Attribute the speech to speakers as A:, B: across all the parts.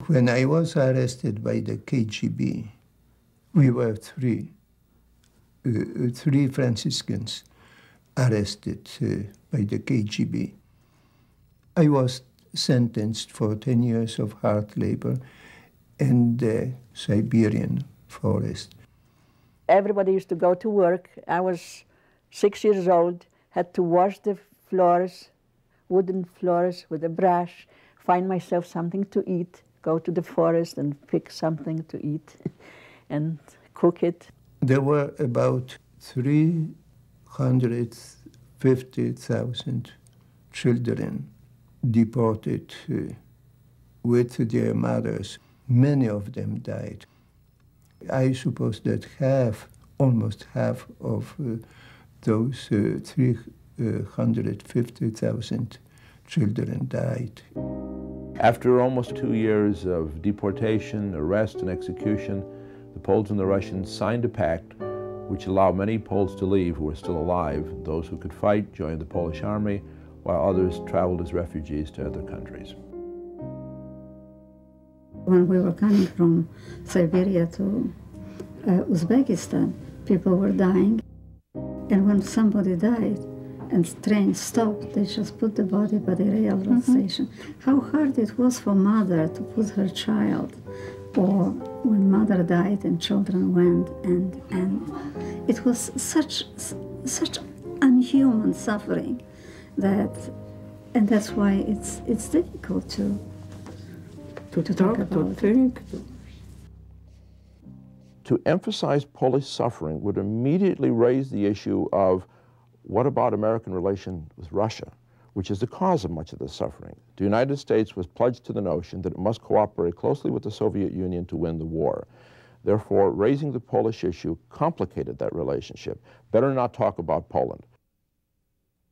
A: When I was arrested by the KGB, we were three Franciscans arrested by the KGB. I was sentenced for 10 years of hard labor in the Siberian forest.
B: Everybody used to go to work. I was 6 years old, had to wash the floors, wooden floors with a brush, find myself something to eat, go to the forest and pick something to eat and cook it.
A: There were about 350,000 children deported with their mothers. Many of them died. I suppose that almost half of those 350,000 children died.
C: After almost 2 years of deportation, arrest, and execution, the Poles and the Russians signed a pact which allowed many Poles to leave who were still alive. Those who could fight joined the Polish army, while others traveled as refugees to other countries.
D: When we were coming from Siberia to Uzbekistan, people were dying. And when somebody died and the train stopped, they just put the body by the railroad station. How hard it was for mother to put her child, or when mother died and children went, and it was such unhuman suffering and that's why it's difficult to talk about it.
C: To emphasize Polish suffering would immediately raise the issue of what about American relation with Russia, which is the cause of much of this suffering. The United States was pledged to the notion that it must cooperate closely with the Soviet Union to win the war. Therefore, raising the Polish issue complicated that relationship. Better not talk about Poland.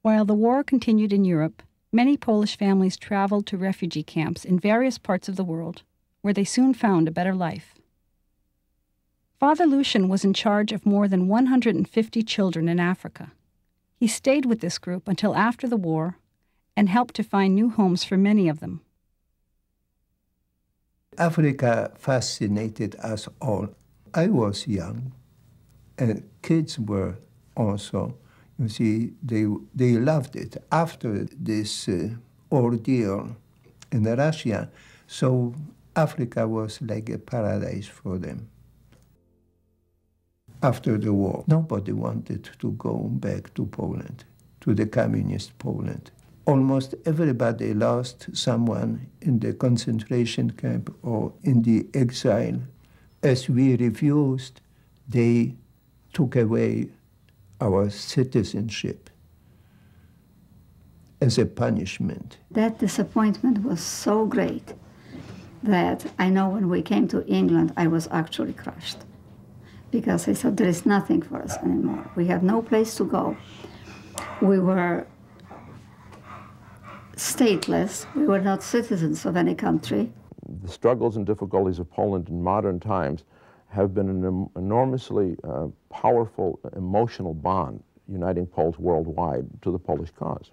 E: While the war continued in Europe, many Polish families traveled to refugee camps in various parts of the world, where they soon found a better life. Father Lucjan was in charge of more than 150 children in Africa. He stayed with this group until after the war and helped to find new homes for many of them.
A: Africa fascinated us all. I was young, and kids were also. You see, they loved it. After this ordeal in Russia, so Africa was like a paradise for them. After the war, nobody wanted to go back to Poland, to the communist Poland. Almost everybody lost someone in the concentration camp or in the exile. As we refused, they took away our citizenship as a punishment.
D: That disappointment was so great that I know when we came to England, I was actually crushed. Because I thought there is nothing for us anymore. We have no place to go. We were stateless. We were not citizens of any country.
C: The struggles and difficulties of Poland in modern times have been an enormously powerful emotional bond uniting Poles worldwide to the Polish cause.